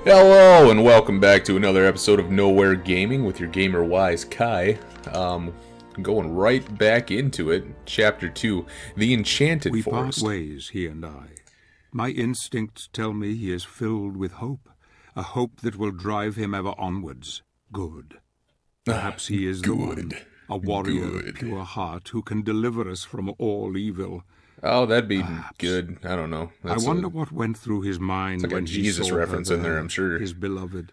Hello and welcome back to another episode of Nowhere Gaming with your gamer wise Kai. Going right back into it. Chapter 2, The Enchanted Forest. We part ways, he and I. My instincts tell me he is filled with hope, a hope that will drive him ever onwards. Good. Perhaps he is the one, a warrior of pure heart who can deliver us from all evil. Oh, that'd be good. I don't know. I wonder what went through his mind like when a Jesus he saw reference in there, I'm sure. His beloved.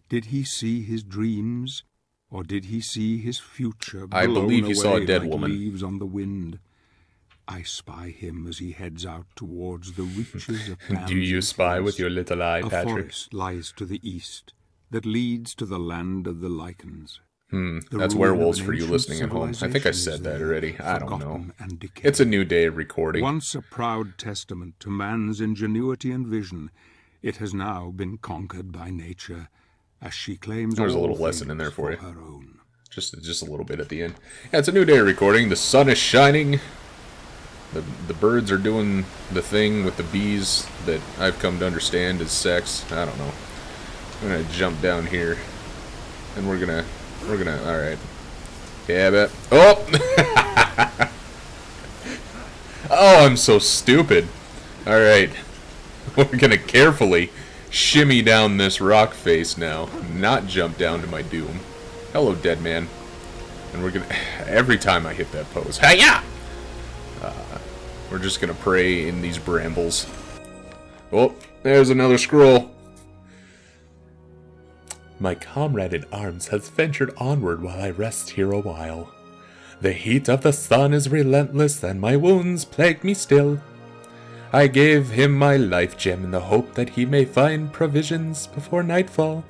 Did he see his dreams, or did he see his future? I believe he saw a dead like woman. Leaves on the wind. I spy him as he heads out towards the reaches of Pan's Do you spy forest. with your little eye, A Patrick? forest lies to the east that leads to the land of the lichens. That's werewolves for you listening at home. I think I said that already. I don't know. It's a new day of recording. Once a proud testament to man's ingenuity and vision, it has now been conquered by nature, as she claims There's a all little lesson in things there for you. her own. Just a little bit at the end. Yeah, it's a new day of recording. The sun is shining. The birds are doing the thing with the bees that I've come to understand is sex. I don't know. I'm gonna jump down here, and we're gonna. All right. Yeah, bet. Oh. Oh, I'm so stupid. All right. We're gonna carefully shimmy down this rock face now, not jump down to my doom. Hello, dead man. And we're gonna. Every time I hit that pose, hi-ya! We're just gonna pray in these brambles. Oh, there's another scroll. My comrade in arms has ventured onward while I rest here a while. The heat of the sun is relentless, and my wounds plague me still. I gave him my life gem in the hope that he may find provisions before nightfall.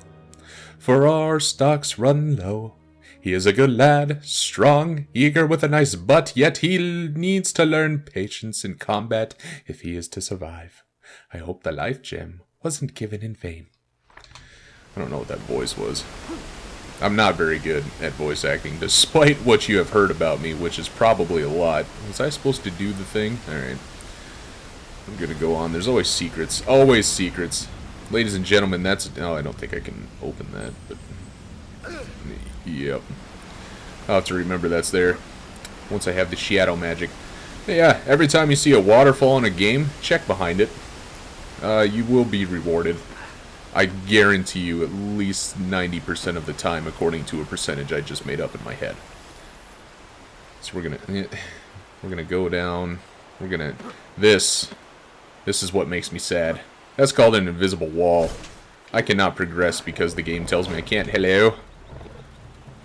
For our stocks run low. He is a good lad, strong, eager with a nice butt, yet he needs to learn patience in combat if he is to survive. I hope the life gem wasn't given in vain. I don't know what that voice was. I'm not very good at voice acting, despite what you have heard about me, which is probably a lot. Was I supposed to do the thing? Alright. I'm gonna go on. There's always secrets. Always secrets. Ladies and gentlemen, that's... Oh, I don't think I can open that, but... Yep. I'll have to remember that's there. Once I have the shadow magic. Yeah, every time you see a waterfall in a game, check behind it. You will be rewarded. I guarantee you at least 90% of the time, according to a percentage I just made up in my head. So we're gonna go down. This is what makes me sad. That's called an invisible wall. I cannot progress because the game tells me I can't. Hello.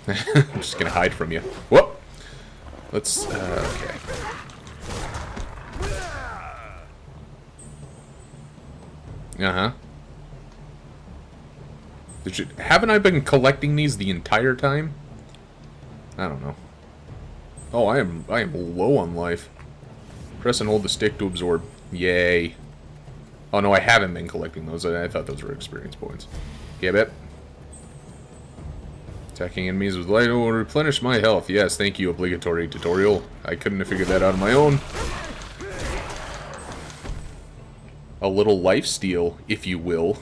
I'm just gonna hide from you. Whoop. Let's. Okay. Haven't I been collecting these the entire time? I don't know. Oh, I am low on life. Press and hold the stick to absorb. Yay. Oh no, I haven't been collecting those. I thought those were experience points. Yeah, bet. Attacking enemies with light will replenish my health. Yes, thank you, obligatory tutorial. I couldn't have figured that out on my own. A little lifesteal, if you will.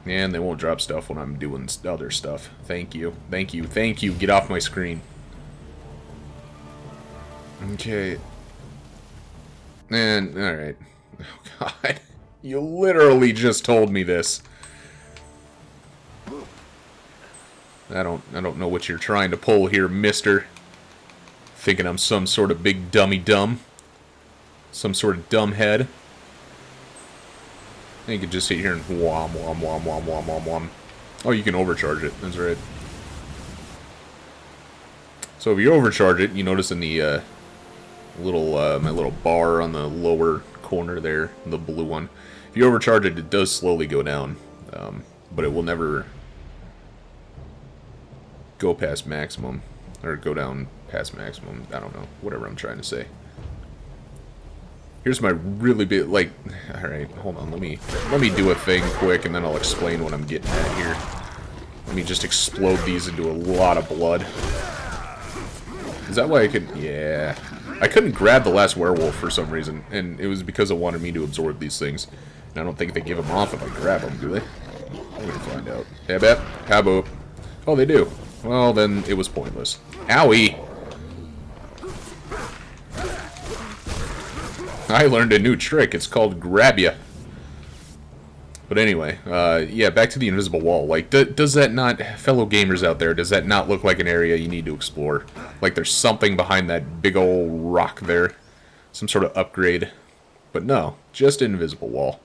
And they won't drop stuff when I'm doing other stuff. Thank you. Thank you. Thank you. Get off my screen. Okay. And, alright. Oh, God. You literally just told me this. I don't know what you're trying to pull here, mister. Thinking I'm some sort of big dummy dumb. Some sort of dumb head. You can just sit here and whom, whom, whom, whom, whom, whom, whom. Oh, you can overcharge it. That's right. So if you overcharge it, you notice in the my little bar on the lower corner there, the blue one. If you overcharge it, it does slowly go down, but it will never go past maximum or go down past maximum. I don't know. Whatever I'm trying to say. Here's my really big, like, alright, hold on, let me do a thing quick, and then I'll explain what I'm getting at here. Let me just explode these into a lot of blood. Is that why I could, yeah. I couldn't grab the last werewolf for some reason, and it was because it wanted me to absorb these things. And I don't think they give them off if I grab them, do they? We're gonna find out. Habap, haboop. Oh, they do. Well, then it was pointless. Owie! I learned a new trick. It's called grab ya. But anyway, yeah, back to the invisible wall. Like, does that not, fellow gamers out there, does that not look like an area you need to explore? Like there's something behind that big old rock there. Some sort of upgrade. But no, just an invisible wall.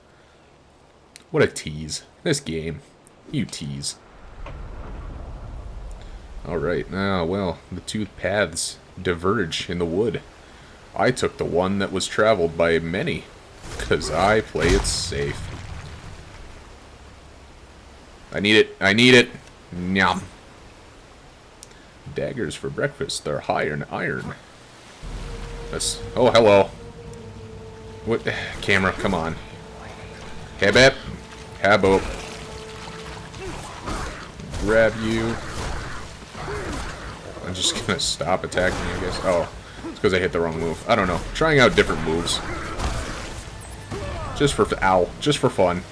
What a tease. This game. You tease. Alright, now, well, the two paths diverge in the wood. I took the one that was traveled by many, 'cause I play it safe. I need it. I need it. Nyam. Daggers for breakfast. They're higher in iron. That's... Oh, hello. What? Camera, come on. Habap. Habo. Grab you. I'm just gonna stop attacking you, I guess. Oh, it's because I hit the wrong move. I don't know. Trying out different moves. Just for... Ow. Just for fun.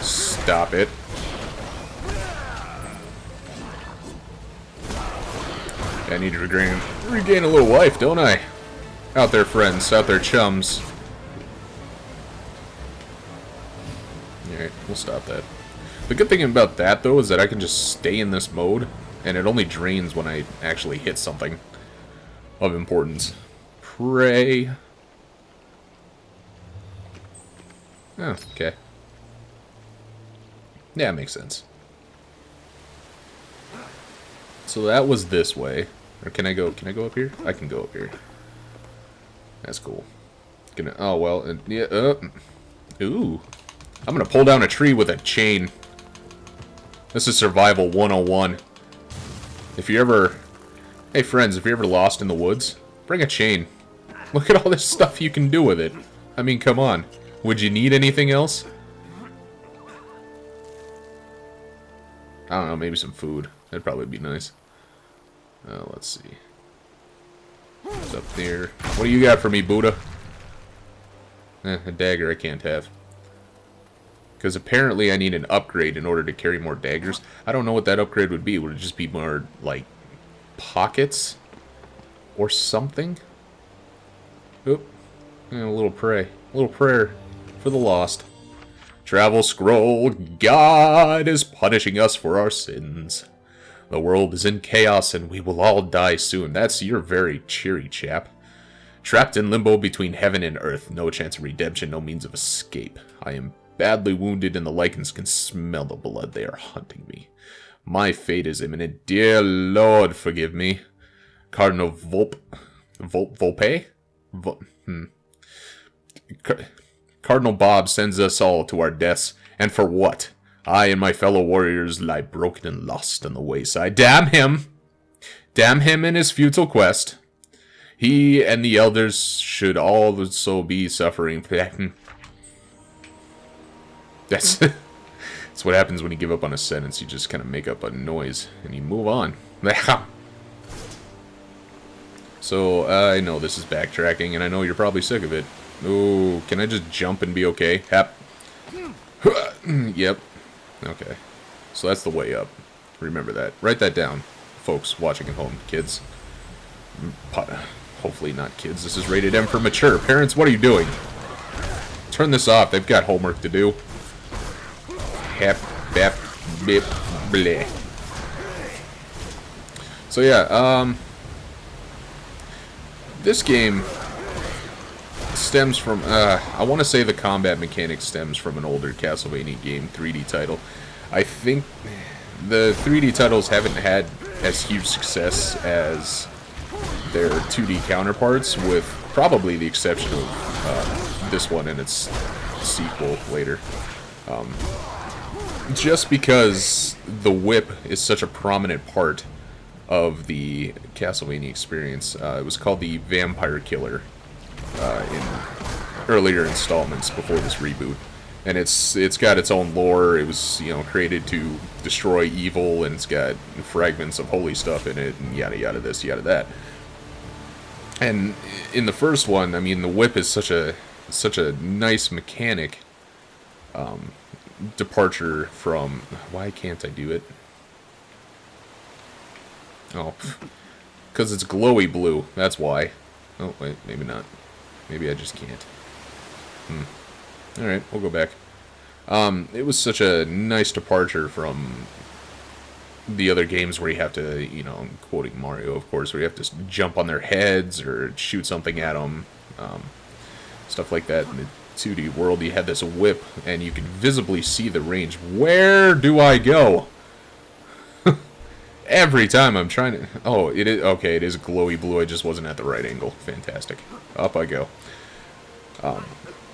Stop it. I need to regain a little life, don't I? Out there, friends. Out there, chums. Alright, we'll stop that. The good thing about that, though, is that I can just stay in this mode, and it only drains when I actually hit something of importance. Pray. Oh, okay. Yeah, it makes sense. So that was this way. Or can I go up here? I can go up here. That's cool. Oh, well, and yeah, ooh. I'm gonna pull down a tree with a chain. This is survival 101. If you ever... Hey, friends, if you're ever lost in the woods, bring a chain. Look at all this stuff you can do with it. I mean, come on. Would you need anything else? I don't know, maybe some food. That'd probably be nice. Let's see. What's up there? What do you got for me, Buddha? A dagger I can't have. Because apparently I need an upgrade in order to carry more daggers. I don't know what that upgrade would be. Would it just be more, like, pockets? Or something? Oop. A little pray. A little prayer for the lost. Travel scroll, God is punishing us for our sins. The world is in chaos and we will all die soon. You're very cheery, chap. Trapped in limbo between heaven and earth. No chance of redemption, no means of escape. I am badly wounded and the lichens can smell the blood. They are hunting me. My fate is imminent. Dear Lord, forgive me. Cardinal Volpe? Cardinal Bob sends us all to our deaths, and for what? I and my fellow warriors lie broken and lost on the wayside. Damn him! Damn him and his futile quest. He and the elders should also be suffering. That's what happens when you give up on a sentence. You just kind of make up a noise, and you move on. So, I know this is backtracking, and I know you're probably sick of it. Ooh, can I just jump and be okay? Hap. Yep. Okay. So that's the way up. Remember that. Write that down, folks watching at home. Kids. Hopefully not kids. This is rated M for mature. Parents, what are you doing? Turn this off. They've got homework to do. Hap, bap, bip, bleh. So yeah, this game stems from, I want to say the combat mechanics stems from an older Castlevania game, 3D title. I think the 3D titles haven't had as huge success as their 2D counterparts, with probably the exception of this one and its sequel later. Just because the whip is such a prominent part of the Castlevania experience. It was called the Vampire Killer in earlier installments before this reboot, and it's got its own lore. It was, you know, created to destroy evil, and it's got fragments of holy stuff in it, and yada yada this, yada that. And in the first one, I mean, the whip is such a such a nice mechanic departure from... Why can't I do it? Oh, because it's glowy blue. That's why. Oh, wait, maybe not. Maybe I just can't. Alright, we'll go back. It was such a nice departure from the other games where you have to, you know, I'm quoting Mario, of course, where you have to jump on their heads or shoot something at them. Stuff like that. In the 2D world, you had this whip, and you could visibly see the range. Where do I go? Every time I'm trying to... Oh, it is... Okay, it is glowy blue. I just wasn't at the right angle. Fantastic. Up I go.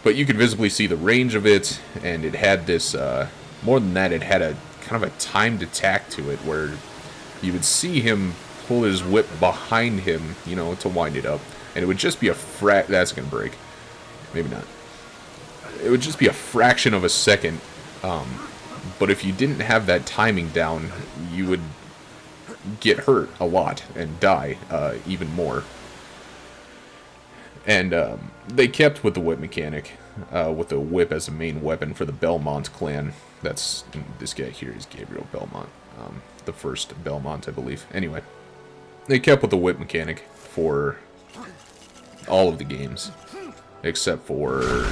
But you could visibly see the range of it, and it had this... more than that, it had a kind of a timed attack to it, where you would see him pull his whip behind him, you know, to wind it up. And it would just be a That's going to break. Maybe not. It would just be a fraction of a second. But if you didn't have that timing down, you would get hurt a lot and die even more. And they kept with the whip mechanic, with the whip as a main weapon for the Belmont clan. That's this guy here is Gabriel Belmont, the first Belmont, I believe. Anyway, they kept with the whip mechanic for all of the games, except for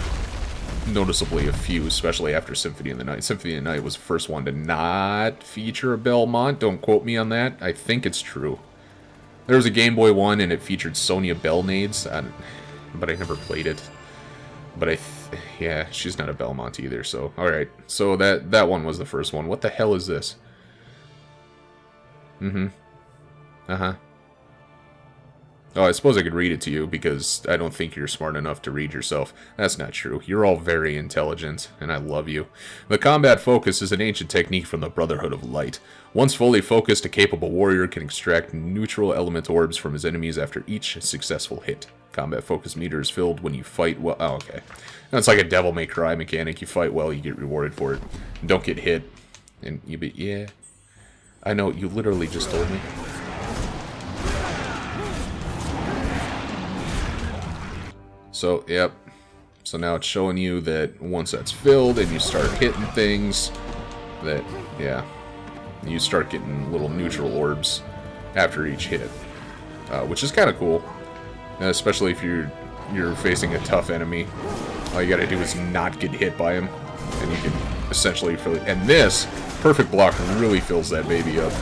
noticeably a few, especially after Symphony of the Night. Symphony of the Night was the first one to not feature a Belmont. Don't quote me on that. I think it's true. There was a Game Boy one, and it featured Sonia Belnades, but I never played it. But yeah, she's not a Belmont either, so... Alright, so that one was the first one. What the hell is this? Uh-huh. Oh, I suppose I could read it to you, because I don't think you're smart enough to read yourself. That's not true. You're all very intelligent, and I love you. The combat focus is an ancient technique from the Brotherhood of Light. Once fully focused, a capable warrior can extract neutral element orbs from his enemies after each successful hit. Combat focus meter is filled when you fight well. Oh, okay. That's like a Devil May Cry mechanic. You fight well, you get rewarded for it. Don't get hit. And you be... Yeah. I know, you literally just told me. So, yep. So now it's showing you that once that's filled and you start hitting things, that, yeah, you start getting little neutral orbs after each hit. Which is kind of cool. Especially if you're facing a tough enemy. All you gotta do is not get hit by him, and you can essentially fill it. And this perfect block really fills that baby up.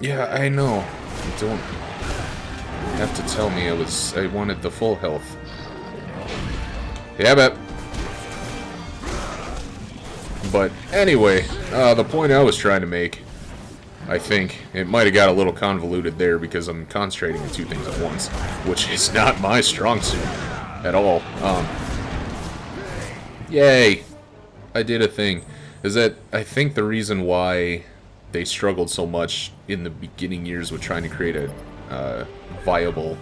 Yeah, I know. You don't have to tell me I wanted the full health. Yeah, bet. But anyway, the point I was trying to make, I think, it might have got a little convoluted there because I'm concentrating on two things at once, which is not my strong suit at all. Yay! I did a thing. Is that I think the reason why they struggled so much in the beginning years with trying to create a viable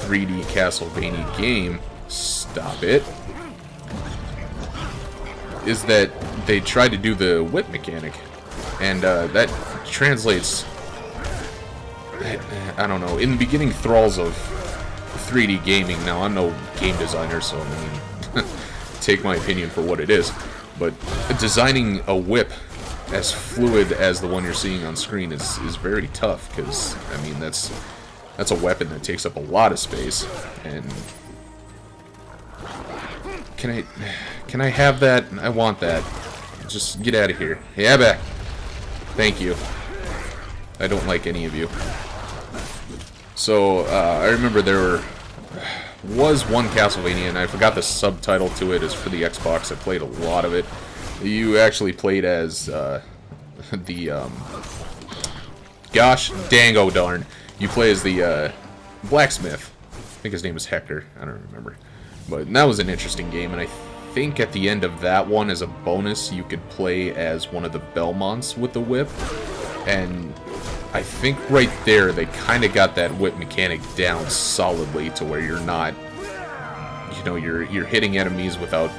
3D Castlevania game, stop it, is that they tried to do the whip mechanic, and that translates, I don't know, in the beginning thralls of 3D gaming. Now, I'm no game designer, so I mean, take my opinion for what it is, but designing a whip as fluid as the one you're seeing on screen is very tough, because, I mean, that's a weapon that takes up a lot of space, and... Can I have that? I want that. Just get out of here. Yeah, back. Thank you. I don't like any of you. So, I remember there was one Castlevania, and I forgot the subtitle to it is for the Xbox. I played a lot of it. You actually played as, gosh, dango darn. You play as the, blacksmith. I think his name was Hector. I don't remember. But that was an interesting game, and I think at the end of that one, as a bonus, you could play as one of the Belmonts with the whip. And I think right there, they kind of got that whip mechanic down solidly to where you're not, you know, you're hitting enemies without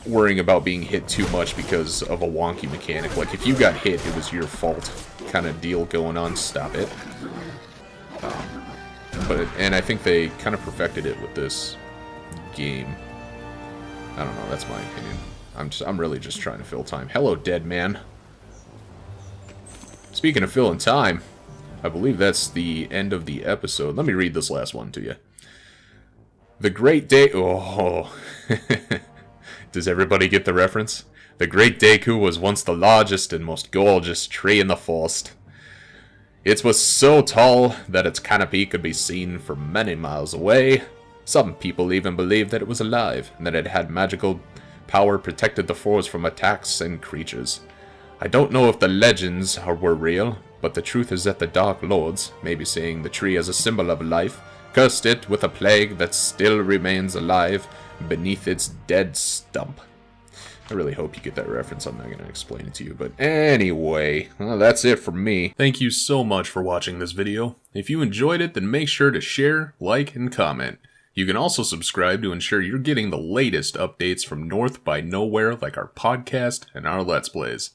worrying about being hit too much because of a wonky mechanic. Like, if you got hit, it was your fault kind of deal going on. Stop it. And I think they kind of perfected it with this game. I don't know, that's my opinion. I'm really just trying to fill time. Hello, dead man. Speaking of filling time, I believe that's the end of the episode. Let me read this last one to you. The Great Day... Oh. Does everybody get the reference? The Great Deku was once the largest and most gorgeous tree in the forest. It was so tall that its canopy could be seen from many miles away. Some people even believed that it was alive, and that it had magical power protected the forest from attacks and creatures. I don't know if the legends were real, but the truth is that the Dark Lords, maybe seeing the tree as a symbol of life, cursed it with a plague that still remains alive beneath its dead stump. I really hope you get that reference. I'm not going to explain it to you, but anyway, well, that's it for me. Thank you so much for watching this video. If you enjoyed it, then make sure to share, like, and comment. You can also subscribe to ensure you're getting the latest updates from North by Nowhere, like our podcast and our Let's Plays.